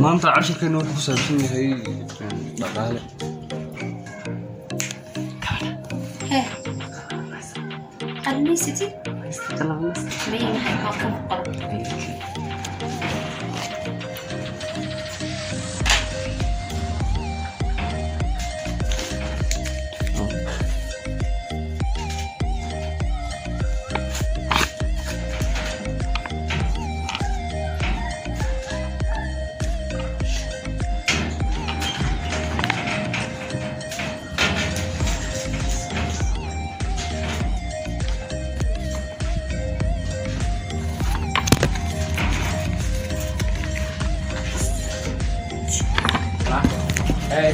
maanta casharkeena wuxuu ku saabsan yahay dhaqaale. قرنيستي؟ تمام. ما هي محل كم قرن؟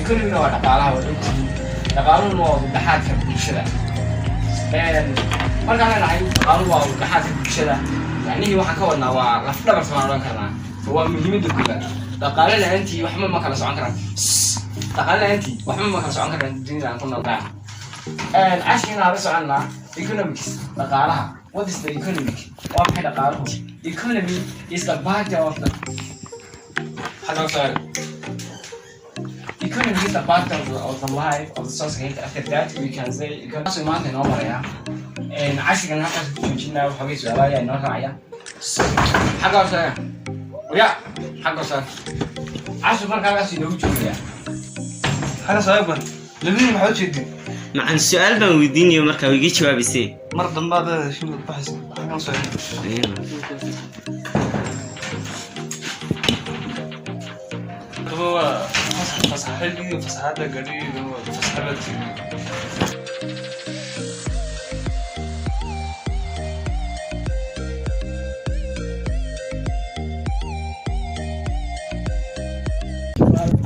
كل من هو دقالها ودوتي دقالو نوع دحات كبشرة مركا أنا عايز دقالو نوع دحات كبشرة يعني هو حكوا waa laf dhabar sooran karna waa muhiimada koowaad daqaale laantii waxba ma kala socon karaan daqaale laantii waxba ma kala socon karaan dunida aan ku noolnahay ashina la soconnaa economics daqaalaha what is the economic waa maxay daqaaluhu economy is the part of the economy is the part of the life of the society. After that we can say economy maanta inoo maraya cashigan halkaas ku joojinaa waxoogay su-aalaaya inoo raacaya حاجة وسام ويا حاجة وسام عشان مرة كذا سيدو جوجيا حاجة صعبة لمين ما حاولش يدي مع السؤال بوديني ومركا ويجي جواب سي مرة ما هذا شو بحث حاجة صعبة هو فصحى فصحات قليل هو فصحات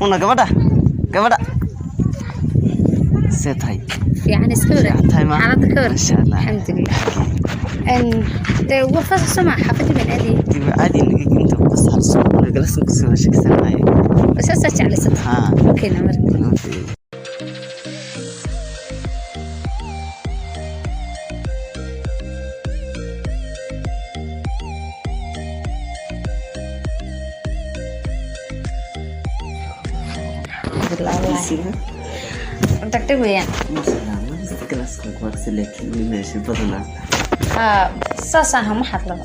هنا قبضة سيتاي يعني سكورة حالتك كورة ما شاء الله الحمد لله أن وفاة سمع حفتي من أدي عادي إنك أنت بس على الصوت أنا جلست نقص شيء سمعي بس أسأل على صوت أوكي نمر تكتب ويان ساسا هم حطلوا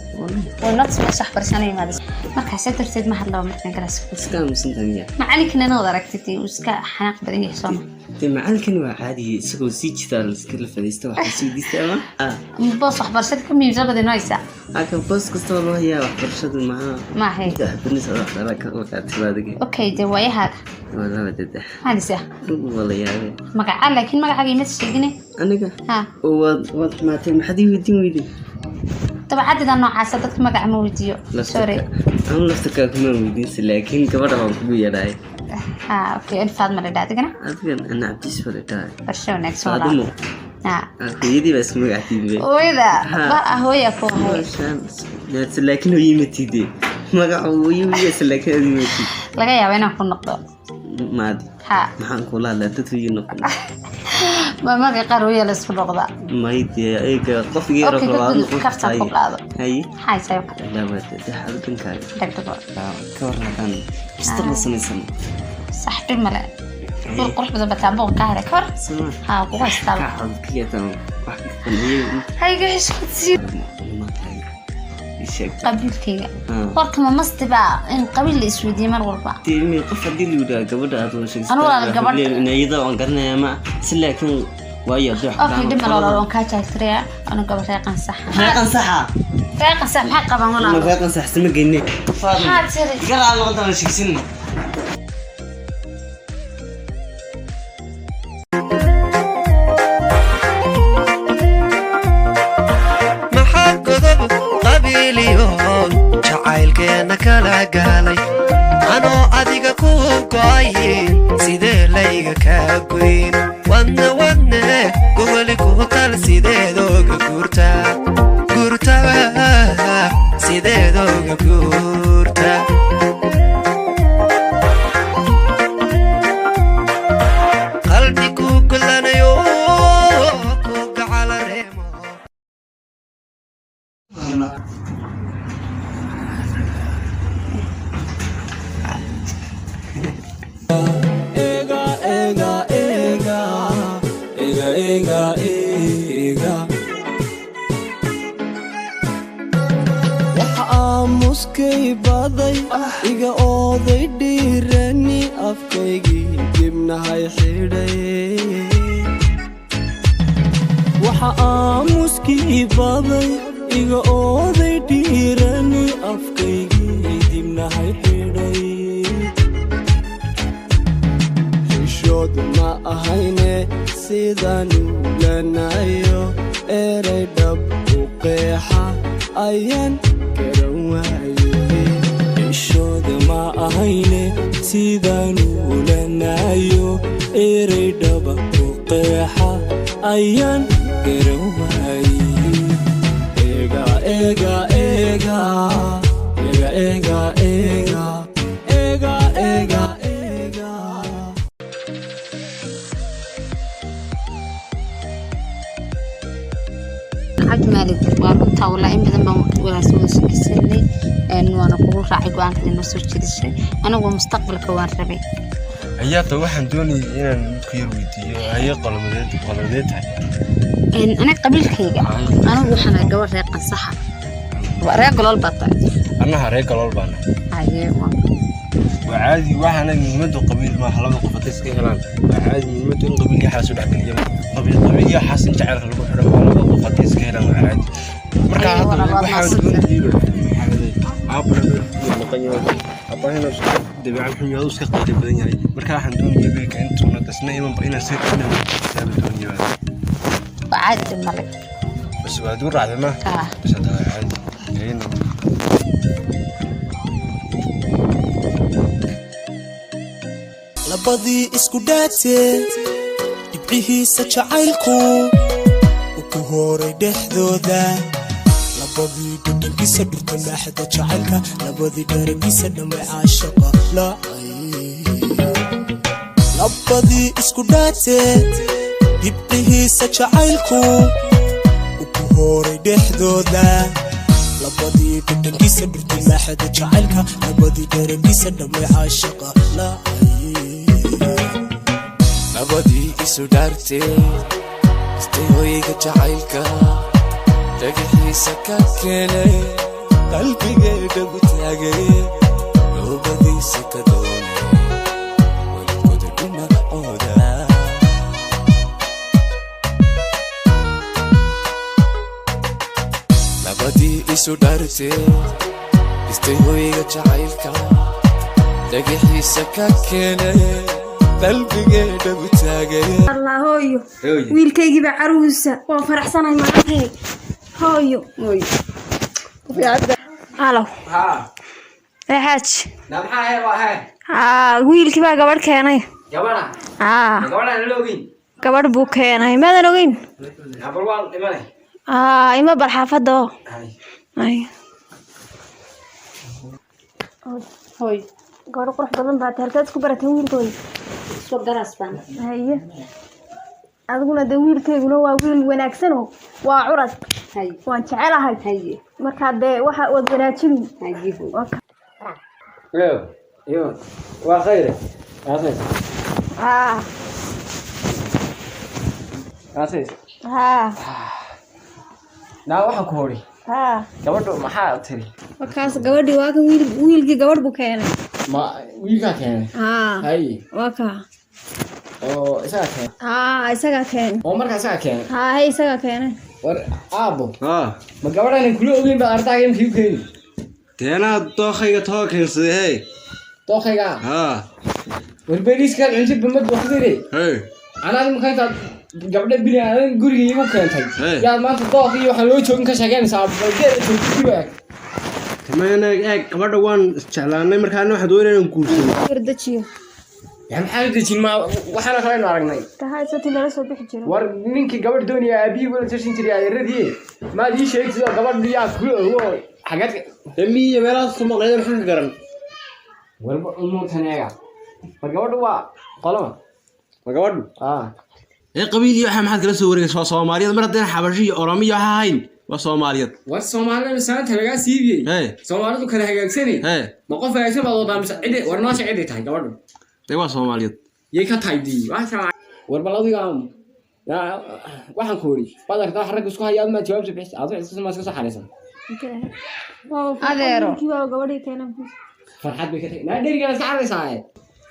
ونص صح برسانة ما دس ما كاسات رتد ما حطلوا مثلا كلاس سكان مسنتمية معلك إن نظر أكتتي وسكا حناق بديه صوم تي معلك إنه عادي سكو سيج تال سكيل فديستو وحسي ديستو بس صح برسات كم يجرب دينايسا أكن بس كستول وهي وحبرشة معها ما هي بالنسبة لك وقت بعدك أوكي دواي هذا ولا بدده هذا سه والله يا مقع لكن مقع قيمة الشيء أنا ها واضح ما تم حد يودي طبعا عدد النوع عصدت مقع مويديو سوري أنا نفتكر كم مويدين لكن كبر ما كبير راي ها أوكي الفاض مرة داتنا أذكر أنا عبديش فريتاي برشونك صادمو ها يدي بس مقع تيجي وإذا بقى هو يكون هاي لكن هو يمتي دي مقع هو يمتي لكن هو يمتي laga yaabo inaan ku noqdo maadi maxaan kula hadlaa dadku ii noqon maamaga qaar way la isku noqda maydii eega qofkii yar oo labaad kafta ku qaado hay hay sayo labada halkan kaaga degdego ka warnaan isticmaal samaysan saxbi male qurux badan bataan boo ka hada kor ha ku haystaa ka hadkiyatan wax ka qaniyo hay gays ku sii qabiilkayga horta ma mastiba in qabiil la isweydiiyo mar walba tiimi qof hadii la yiraahdo gabadha aad wada sheegtay anuu gabadha inayda aan garanaya ma si laakiin waayo dux okay dib ma loo ka jaaytiriya ana gabadha reeqan sax maxay qaban wala reeqan sax sama geynay ha tiri garaa noqon sheegsin jacaylkeena kala gaalay anoo adiga ku go'ay sidee layga kaa goyn wadne gogoli ku tal sideedooga guurta sideedooga guurta qalbi ku gulanayo ku gacala reemo aamuskay baday iga ooday dhiirani afkaygii dibnahay xidhay waxa aamuskii baday iga ooday dhiirani afkaygii dibnahay xidhay xishood ma ahayne sidaan ulanayo eray dhab u qeexa ayaan ishooda ma ahayne sidaan ulanayo eray dhaba u qeexa ayaan garan waayey eega eega eega eega eega eega eega eega eega عبد مالك وارنتا ولا إن بدن ولا سوى سكسلي وأنا كل راعي وأنا كذا نسوي كذا شيء أنا ومستقبل كوان ربي أياته واحد دوني إن كير ويدي هي قلمدتها أنا قبل كيجا أنا وحنا جوار ريق الصحة وريق البطل أنا هريق البطل أيوة وعادي واحد نمد قبيل ما حلقة قفتيس كهلان وعادي نمد قبيل يحاسب على اليوم قبيل يحاسب تعرف الحرب قفتيس كهلان وعادي مركا واحد دوني أبا هنا دبي الحين يدوس كقيد بدنيا مركا واحد دوني يبيك أنتم نتسنى يوم بقينا سير كنا سبب الدنيا وعاد الملك بس وادور على ما بس هذا عادي هنا labadii isku dhaatay dibcihiisa jacaylku ku horay dhexdooda labadii dhadhankiisa dhurta maaxda jacaylka labadii dharagiisa dhamay caashaqa labadii isku dhaatay dibcihiisa jacaylku ku horay dhexdooda labadii dhadhankiisa dhurta maaxda jacaylka labadii dharagiisa dhamay caashaqa labadii isu dhaartay istay hoyga jacaylka dhagaxiisa ka keenay qalbigeeda gu taagay loobadiisa ka doonay walikooda dhinacooda labadii isu dhaartay istay hoyga jacaylka dhagaxiisa ka keenay qalbigeeda gu taagay الله هويو ويلكيجي بعروسة وفرحسنا معاك هويو في عبد الو ها يا حاج نعم هاي وهاي ويلكي بقى قبر كيناي جوانا جوانا لوجين قبر بو كيناي ماذا لوجين نمبر 1 إيمانه إما بالحافظة هاي هوي قبر قروح بدن بعد هالكاد كبرت ويلكوي سو درس بان هاي أقول ده ويلكيجنا ويل وناكسنه وعرض هاي وان شعلها هاي مركز ده واحد ودناتشلو هاي ايوه وخير اساس اساس لا waxa ku hori gabadhu maxaa tiri markaas gabadhii waa kan wiilkii gabadh buu keenay ma wiilka keenay hay waa ka oo isaga keenay isaga keenay oo markaas isaga keenay hay isaga keenay war aabo ma gabadhan kula ogeyn ba ardayga imkii keenay teena dookhayga tookensaday dookhayga war beeriska cunti bamad waqtiday anaa markaa gabadha bilaadan guriga igu keentay yaa maanta dooq iyo waxa loo joogin ka shaqeynaysaa balgeeda joogtiba tamayna gabadha waan jeclaanay markaana waxa doonayaan inaan guursado irdajiyo yaa maxaa dejin ma waxana kale aragnay tahay soo tilaa soo bixi jiro war ninkii gabadh doonaya abiy wala tashin jiray ayradii ma ii sheegtay gabadh yaa ku xagad damiye meelaha ku maqlayeen maxaan ka garan walba umuutaneega war gabadhu waa qolama gabadhu قبيل يا محمد كلا سوري سوماليات مرة حبشية أورامية هاين وسوماليات والسوماليات سنة تلقى سيبي سوماليات كلها هجاكسني ما قف هجاكسني بعض ضام عدة ورناش عدة تاي قبله dee waa Soomaaliyeed yay ka tahay dii war baladiga waxaan ku wari badarka xarag isku hayaa ma jawaab bixis aad isku ma iska xariisan adeero kiiba gabadhii keenan farxad bay ka tahay na dheriga iska xariisan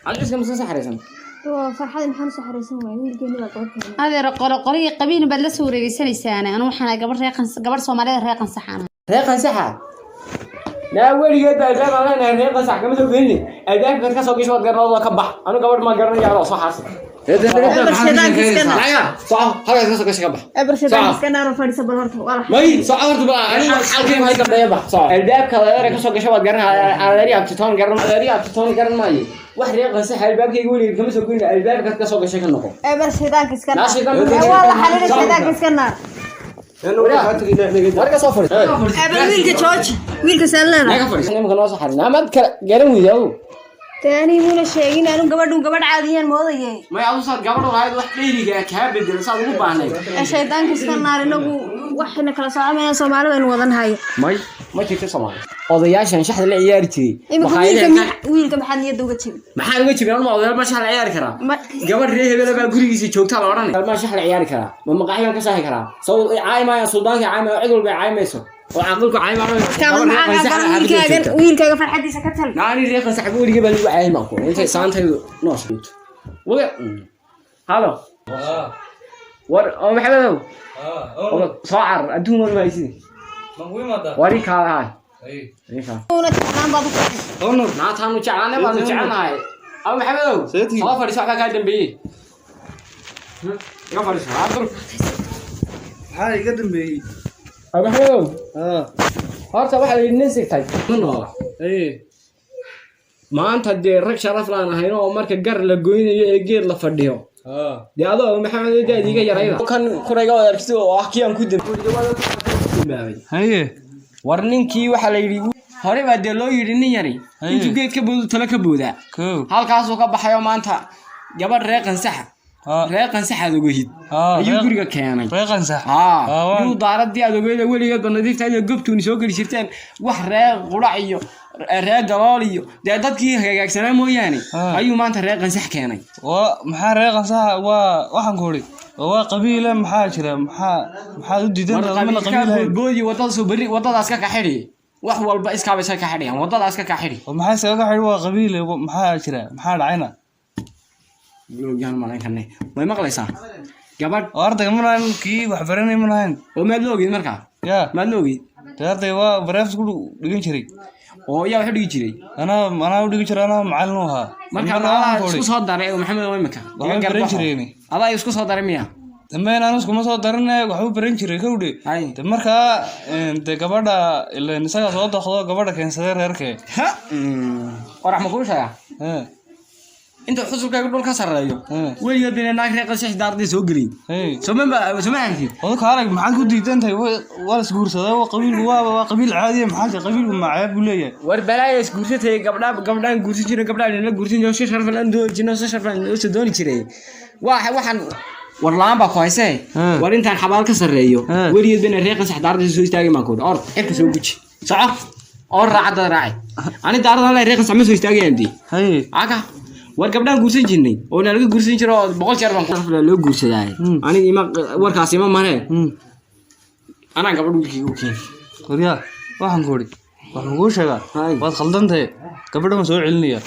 aad isku ma iska xariisan farxad maxaan soo xariisan waay wiilkeena waa gabadh adeero qoriga qabiil baad la soo wareegaysanaysaana anu waxaan gabadh Soomaaliyeed reeqan saxana reeqan saxa لا ولي قد الباب انا هيك صح كما تقولني الباب كان كسو قيش ود قرنود ka bax anu gabadh ma garan yaa soo xaas صح هذا كسو قيش ka bax برشدان iskana ro fadhiisa bal horta wala may soo horta ba ani xalkii ma ka dayba صح الباب kala yar ka soo gasho wad garan adeeri abtitoon garan maayo wax reeqan sax albaabkayga wali kama soo goyn albaabka ka soo gashay ka noqo برشدان iskana wala xalina برشدان iskana warka soo fadhiis wiilka George wiilka Salana naga fadhiis nimanka noo soo xarin amad kala garan wiidow taani muna sheegin anu gabadhu gabadh caadiyan moodayay ma adu saad gabadhu lahayd wax dheeriga ka bedel saad ugu baahnay shaydaanka iskana inagu waxna kala socomayna Soomaaliyeed in wadan hayo ma jirto Soomaali odayaashan shaxda la ciyaari jiray wiilka maxaa niyad uga jibin maxaa uga jibin ma odayaal ma shaxda ciyaari kara gabadh reer hebel baa gurigiisa joogta la oranay ma shaxda ciyaari kara ma maqaaxiyan ka saxi kara soo caaymaaya suldaanka caaymaaya cid walba caaymayso oo aqalku caaymaaya wiilkaaga farxadiisa ka tal naani reeqan saxbu waliga baa lagu caaymaa ko intay saantaydu noo shaqeeyo wada halo war oo maxamedow صاعر أدوم ولا ما يصير مقوي ما ده وريك هاي أي أنا تعلم بعض أونو ناتانو جعلنا بعض جعلنا هاي أو محمد صافر يسوع كذا بيه يا فارس هذا هاي قدم بي أو محمد هذا واحد ينسى تاي منو أي ما أنت دي رك شرف لنا هنا ومرك جر لجوين يجير لفرديهم دي هذا محمد ده ديجا يراينا كان كوريجا يركزوا وأحكي عن كده هاي warninkii waxa la yiri hore baa de loo yiri nin yari intuu geedka buu tala ka booda halkaas uu ka baxayo maanta gabadh reeqan sax ugu hid ayuu guriga keenay reeqan sax uu daaradii adogeeda waligeed banadiifta ay gobtuun soo gali jirteen wax reeq qurac iyo reeq galool iyo dadkii hagaagsanaa mooyaane ayuu maanta reeqan sax keenay maxaa reeqan sax waxaan ku ori waa qabiil maxaa jira maxaa u diidan ma qabiil boodi wadada soo bari wadadaas ka xidhi wax walba iska bay ka xidhiyaan wadadaas ka xidhi maxaa ka xidhi waa qabiil maxaa jira maxaa dhacayna loogaan ma lahayn way maqlaysaa gabadh ardayga manaan kii wax baranay manaan oo ma loogid markaa ma loogid arday waa bareefs ku dhigan jiray oo yaa wax dhigi jiray ana u dhigi jiray ana macallin u ahaa markaa isku soo daray maxamed oo imika baran jiray adaa isku soo daray miya dambeena aan isku ma soo daranay wax u baran jiray kawdhe markaa gabadha ilaa isaga soo doqdo gabadha keensaday reerkee warax ma ku sheega inta xusulkaaga dhulka sareeyo weligeed bina naag reeqan sax daarday soo galin soomaanki oo ka arag maxaad ku diidantahay waa is guursaday waa qabiil caadi ah maxaa qabiilku macaab u leeyahay war balaay is guursatay gabdhaan guursan jiray gabdhaan la guursan jiray si sharaf aan doonjino si sharaf aan u dooni jiray waxaan war laan ba ku haysay war intaan xabaal ka sareeyo weligeed bina reeqan sax daarday soo istaagay ma ku or xirka soo guji soco oo raacada raaci ani daarada la reeqan sax ma soo istaagay andi aka war gabdhaan guursan jirnay oo laga guursan jiro 100 jeer baan ku loo guursaday aniga ima warkaas ima mareen ana gabadh wiilkii u keen qoriya waxaan ku ori wax ugu sheega waad khaldantahay gabadha ma soo celinaya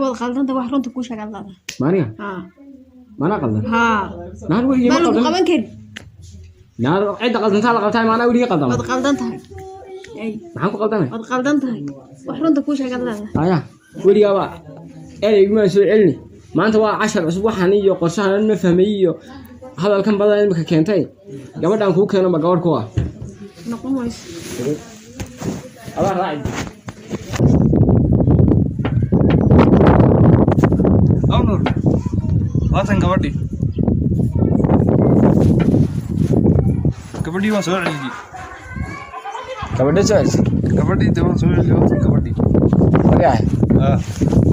waad khaldantahay wax runta ku sheegada maariya mana qaldan naan weli ma qaldan qaban kari naan cid qaldantaa la qabtay maana weli qaldan waad qaldantahay maxaan ku qaldanay waad qaldantahay wax runta ku sheegada aya weliga waa ereygu ma soo celini maanta waa 10 cusub waxaan iyo qorshahan ma fahmay iyo hadalkan badan imika keentay gabadhan ku keeno ma gabadh ku ah noqon wayso aba raaci awno waatan gabadhi waan soo celiyay gabadhi dewan soo celiyay waatan gabadhi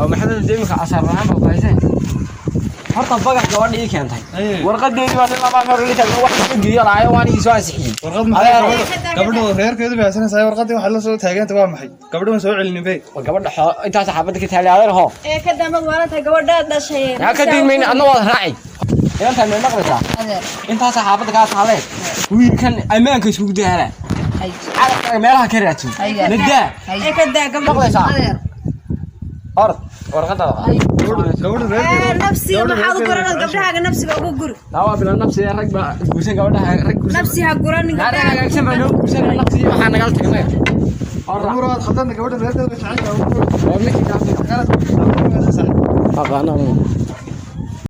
oo maxamed deemka asar rahan ba qaysay horta bagax gabadha ii keentay warqadeedii baa laba mar la taagay wax ka geeyo laayo waan ii soo ansixiyay warqad ma gabadha reerkeedu baasanaysaa warqadii waxa la soo taaganta waa maxay gabadha ma soo celinin bay gabadha intaas xaafadda ka taali adeer ho ka damba maalinta gabadha dhashay yaa ka diimeyn anna wada raacay inta ma maqlaysaa intaas xaafadda ka taalee wiilkan amaanka isku daara ay meelaha ka raadsin nadaa ka daa gabadha ord warqada gabadha reerkeedu nafsiga maxaad u garanad gabdhaha nafsiga ugu gur lawa bila nafsiga rag ba guusan gabadha rag guusan nafsiga guran gabadha hagaagsan baa loo guusan nafsiga waxa nagal tagnay muraad khadana gabadha reerkeedu jacayl waa mid ka aqaana